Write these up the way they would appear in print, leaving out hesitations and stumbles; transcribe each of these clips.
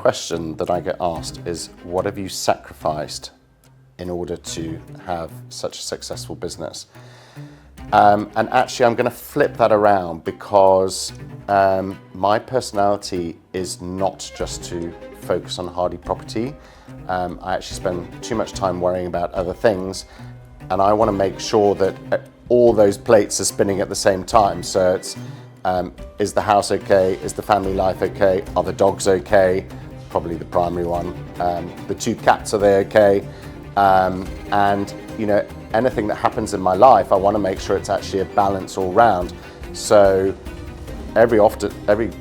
question that I get asked is, what have you sacrificed in order to have such a successful business? And actually, I'm going to flip that around because my personality is not just to focus on Hardie Property. I actually spend too much time worrying about other things, and I want to make sure that all those plates are spinning at the same time. So it's, is the house okay? Is the family life okay? Are the dogs okay? Probably the primary one. The 2 cats, are they okay? And you know, anything that happens in my life, I want to make sure it's actually a balance all round. So every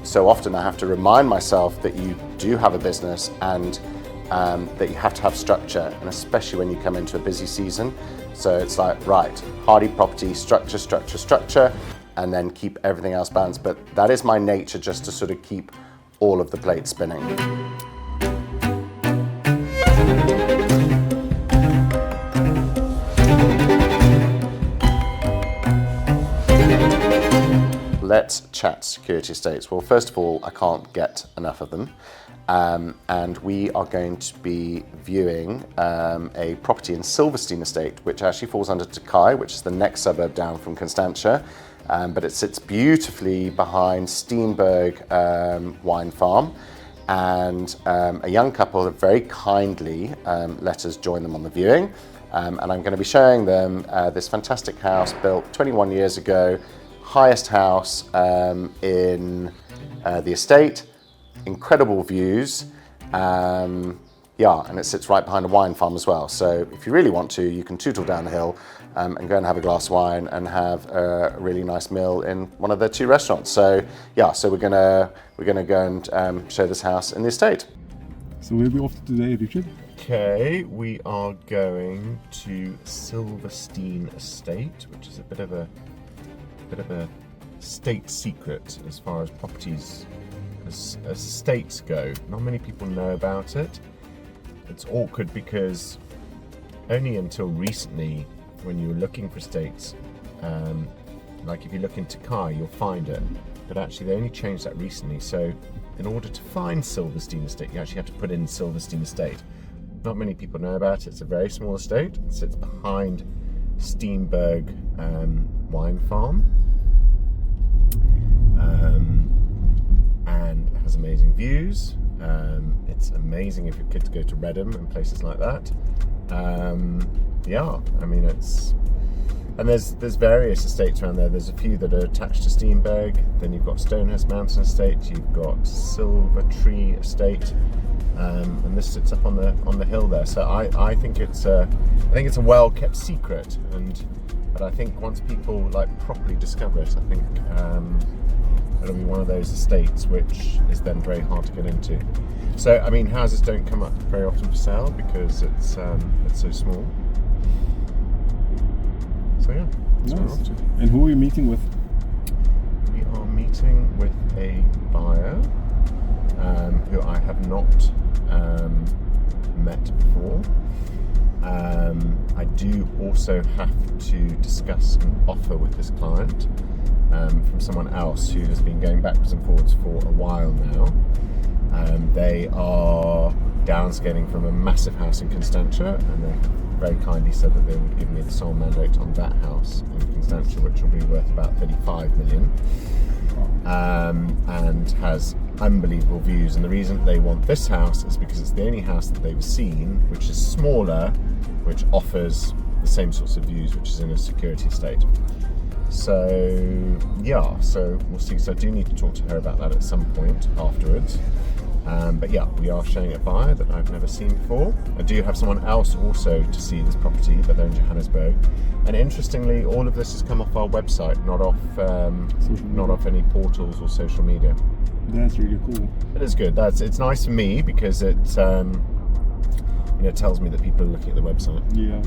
so often I have to remind myself that you do have a business and that you have to have structure, and especially when you come into a busy season. So it's like, right, Hardie Property, structure, structure, structure, and then keep everything else balanced. But that is my nature, just to sort of keep all of the plates spinning. Let's chat security estates. Well, first of all, I can't get enough of them. And we are going to be viewing a property in Silverstein Estate, which actually falls under Takai, which is the next suburb down from Constantia. But it sits beautifully behind Steenberg Wine Farm. And a young couple have very kindly let us join them on the viewing. And I'm going to be showing them this fantastic house built 21 years ago, highest house in the estate, incredible views, yeah, and it sits right behind a wine farm as well. So if you really want to, you can tootle down the hill and go and have a glass of wine and have a really nice meal in one of their 2 restaurants. So yeah, so we're gonna go and show this house in the estate. So we'll be off today, Richard. Okay, we are going to Silverstein Estate, which is a bit of a state secret as far as properties, as estates go. Not many people know about it. It's awkward because only until recently, when you were looking for estates, like if you look into Takai, you'll find it. But actually, they only changed that recently. So in order to find Silverstein Estate, you actually have to put in Silverstein Estate. Not many people know about it. It's a very small estate. It sits behind Steenberg Wine Farm. And it has amazing views. It's amazing if your kids go to Readham and places like that. Yeah, I mean, and there's various estates around there. There's a few that are attached to Steenberg. Then you've got Stonehurst Mountain Estate. You've got Silver Tree Estate, and this sits up on the hill there. So I think it's a well kept secret, but I think once people like properly discover it, I think it'll be one of those estates which is then very hard to get into. So I mean, houses don't come up very often for sale because it's so small. So yeah, that's what we're off to. And who are we meeting with? We are meeting with a buyer who I have not met before. I do also have to discuss an offer with this client from someone else who has been going backwards and forwards for a while now. They are downscaling from a massive house in Constantia, and they very kindly said that they would give me the sole mandate on that house in Constantia, which will be worth about 35 million, and has unbelievable views. And the reason they want this house is because it's the only house that they've seen which is smaller, which offers the same sorts of views, which is in a security estate. So yeah, so we'll see. So I do need to talk to her about that at some point afterwards. But yeah, we are showing a buyer that I've never seen before. I do have someone else also to see this property, but they're in Johannesburg. And interestingly, all of this has come off our website, not off any portals or social media. That's really cool. It is good. It's nice for me because it tells me that people are looking at the website. Yeah.